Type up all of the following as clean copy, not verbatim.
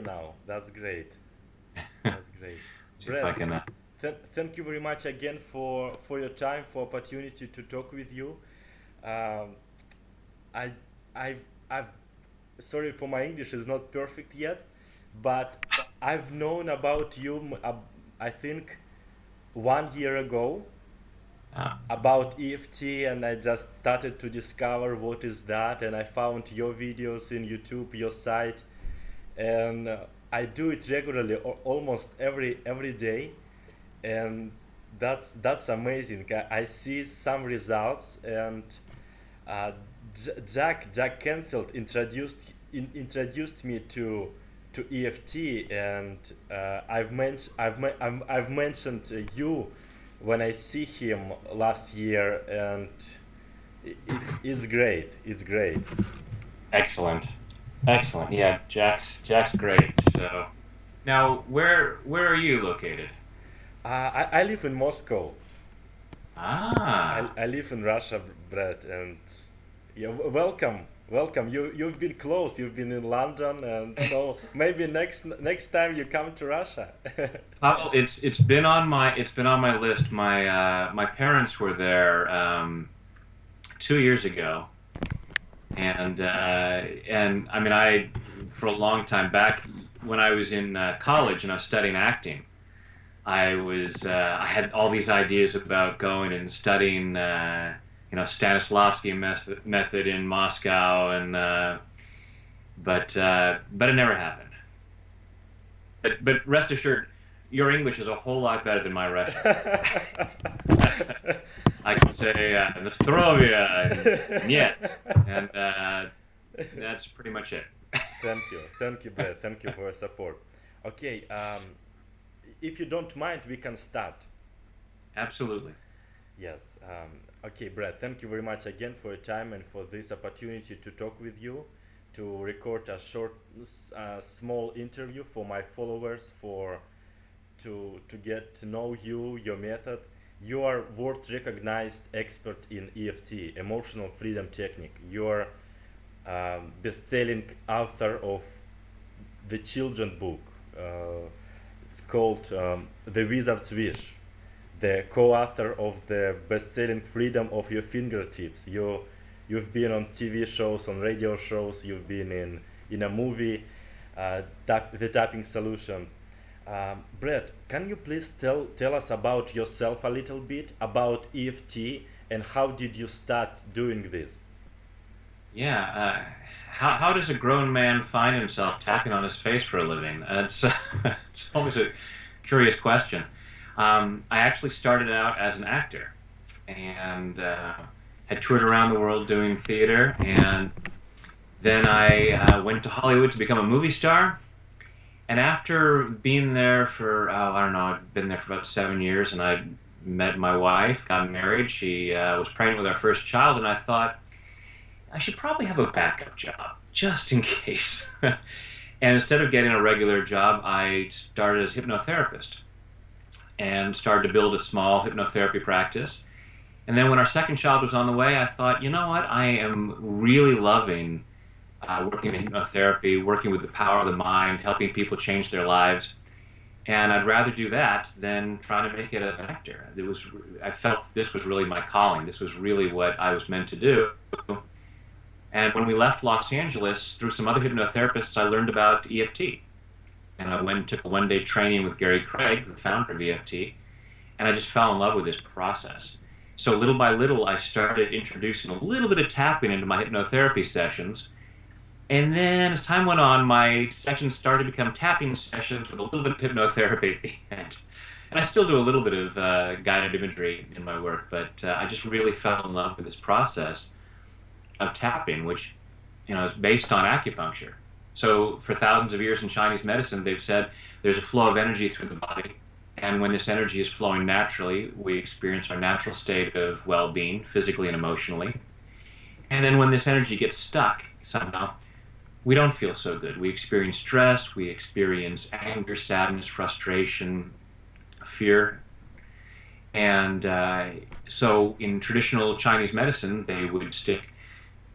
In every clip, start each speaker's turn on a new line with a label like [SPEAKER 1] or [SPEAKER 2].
[SPEAKER 1] now. That's great. That's great.
[SPEAKER 2] See if I
[SPEAKER 1] Brad,
[SPEAKER 2] can.
[SPEAKER 1] thank you very much again for your time, for opportunity to talk with you. Um, I, I've, sorry for my English is not perfect yet, but I've known about you, I think, 1 year ago
[SPEAKER 2] Uh,
[SPEAKER 1] about EFT, and I just started to discover what is that, and I found your videos in YouTube, your site, and I do it regularly, almost every day, and that's amazing. I see some results, and uh, Jack Canfield introduced me to EFT, and I've mentioned you when I see him last year, and it's great. It's great.
[SPEAKER 2] Excellent, excellent. Yeah, Jack's great. So now, where are you located?
[SPEAKER 1] I live in Moscow.
[SPEAKER 2] Ah,
[SPEAKER 1] I live in Russia, Brett, and yeah, welcome, welcome. You've been close. You've been in London, and so maybe next time you come to Russia.
[SPEAKER 2] Pavel, it's been on my list. My parents were there 2 years ago, and I mean I for a long time back when I was in college and I was studying acting. I had all these ideas about going and studying, Stanislavski method in Moscow, and but it never happened. But rest assured, your English is a whole lot better than my Russian. I can say Nostrovia and Yates, and that's pretty much it.
[SPEAKER 1] Thank you, Brett. Thank you for your support. Okay, if you don't mind, we can start.
[SPEAKER 2] Absolutely.
[SPEAKER 1] Yes. Okay, Brad, thank you very much again for your time and for this opportunity to talk with you, to record a short, small interview for my followers, for to get to know you, your method. You are world recognized expert in EFT, emotional freedom technique. You are best-selling author of the children book. It's called The Wizard's Wish, the co-author of the best-selling Freedom of Your Fingertips. You've been on TV shows, on radio shows. You've been in a movie, The Tapping Solutions. Brett, can you please tell us about yourself a little bit, about EFT, and how did you start doing this?
[SPEAKER 2] Yeah. How does a grown man find himself tapping on his face for a living? It's it's always a curious question. I actually started out as an actor and had toured around the world doing theater, and then I went to Hollywood to become a movie star. And after being there for, I don't know, I'd been there for about 7 years, and I met my wife, got married. She was pregnant with our first child, and I thought, I should probably have a backup job just in case. And instead of getting a regular job, I started as a hypnotherapist and started to build a small hypnotherapy practice. And then when our second child was on the way, I thought, you know what? I am really loving working in hypnotherapy, working with the power of the mind, helping people change their lives. And I'd rather do that than try to make it as an actor. I felt this was really my calling. This was really what I was meant to do. And when we left Los Angeles, through some other hypnotherapists, I learned about EFT. And I went and took a one-day training with Gary Craig, the founder of EFT, and I just fell in love with this process. So little by little, I started introducing a little bit of tapping into my hypnotherapy sessions. And then as time went on, my sessions started to become tapping sessions with a little bit of hypnotherapy at the end. And I still do a little bit of guided imagery in my work, but I just really fell in love with this process of tapping, which is based on acupuncture. So for thousands of years in Chinese medicine, they've said there's a flow of energy through the body, and when this energy is flowing naturally, we experience our natural state of well-being, physically and emotionally. And then when this energy gets stuck somehow, we don't feel so good. We experience stress, we experience anger, sadness, frustration, fear. And so in traditional Chinese medicine, they would stick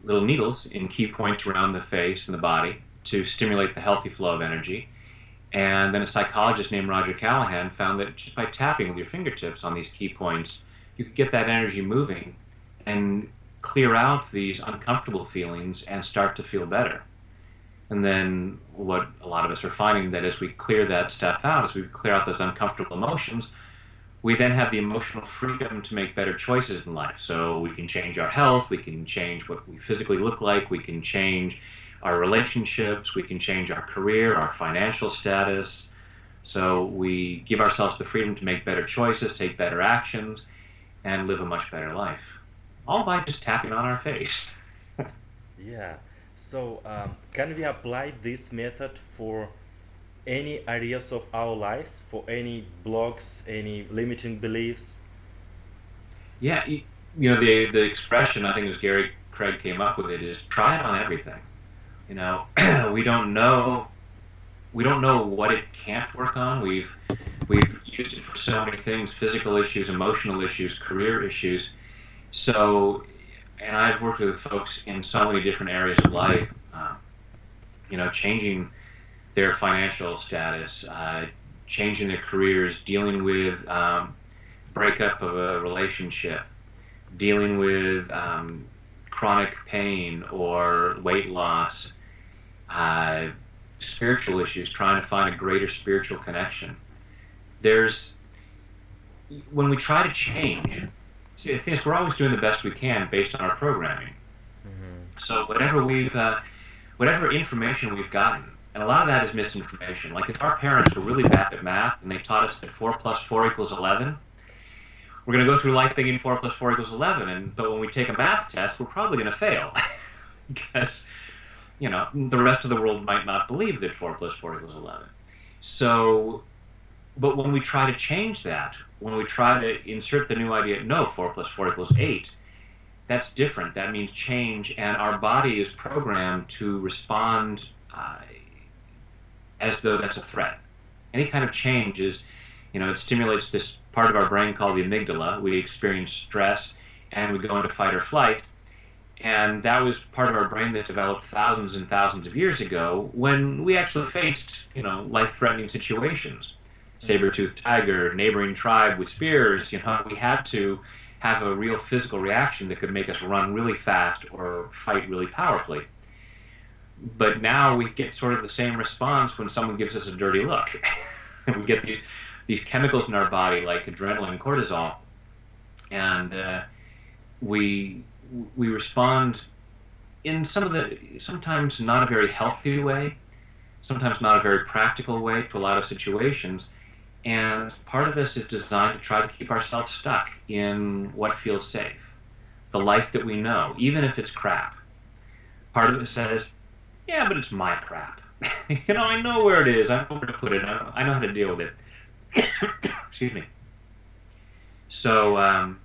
[SPEAKER 2] little needles in key points around the face and the body to stimulate the healthy flow of energy. And then a psychologist named Roger Callahan found that just by tapping with your fingertips on these key points, you could get that energy moving and clear out these uncomfortable feelings and start to feel better. And then what a lot of us are finding that as we clear that stuff out, as we clear out those uncomfortable emotions, we then have the emotional freedom to make better choices in life. So we can change our health, we can change what we physically look like, we can change our relationships, we can change our career, our financial status. So we give ourselves the freedom to make better choices, take better actions, and live a much better life. All by just tapping on our face.
[SPEAKER 1] Yeah. So, can we apply this method for any areas of our lives, for any blocks, any limiting beliefs?
[SPEAKER 2] Yeah, the expression, I think it was Gary Craig came up with it, is try it on everything. You know, we don't know what it can't work on. We've used it for so many things: physical issues, emotional issues, career issues. So, and I've worked with folks in so many different areas of life. Changing their financial status, changing their careers, dealing with breakup of a relationship, dealing with chronic pain or weight loss, spiritual issues, trying to find a greater spiritual connection. When we try to change, see, the thing is, we're always doing the best we can based on our programming. So whatever information we've gotten, and a lot of that is misinformation. Like if our parents were really bad at math and they taught us that 4 plus 4 equals 11, we're going to go through life thinking 4 plus 4 equals 11, but when we take a math test, we're probably going to fail because the rest of the world might not believe that 4 plus 4 equals 11. So, but when we try to change that, when we try to insert the new idea, no, 4 plus 4 equals 8, that's different. That means change, and our body is programmed to respond as though that's a threat. Any kind of change is, it stimulates this part of our brain called the amygdala. We experience stress, and we go into fight or flight. And that was part of our brain that developed thousands and thousands of years ago when we actually faced, life-threatening situations. Saber-toothed tiger, neighboring tribe with spears, we had to have a real physical reaction that could make us run really fast or fight really powerfully. But now we get sort of the same response when someone gives us a dirty look. We get these chemicals in our body like adrenaline, cortisol, and we respond in sometimes not a very healthy way, sometimes not a very practical way to a lot of situations. And part of us is designed to try to keep ourselves stuck in what feels safe, the life that we know, even if it's crap. Part of it says, yeah, but it's my crap. I know where it is. I know where to put it. I know how to deal with it. Excuse me. So, I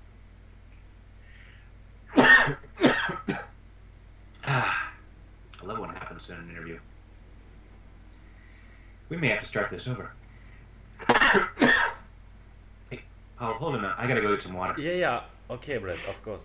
[SPEAKER 2] love when it happens in an interview. We may have to start this over. Hey, Paul, hold a minute. I gotta go get some water.
[SPEAKER 1] Yeah, yeah. Okay, Brett, of course.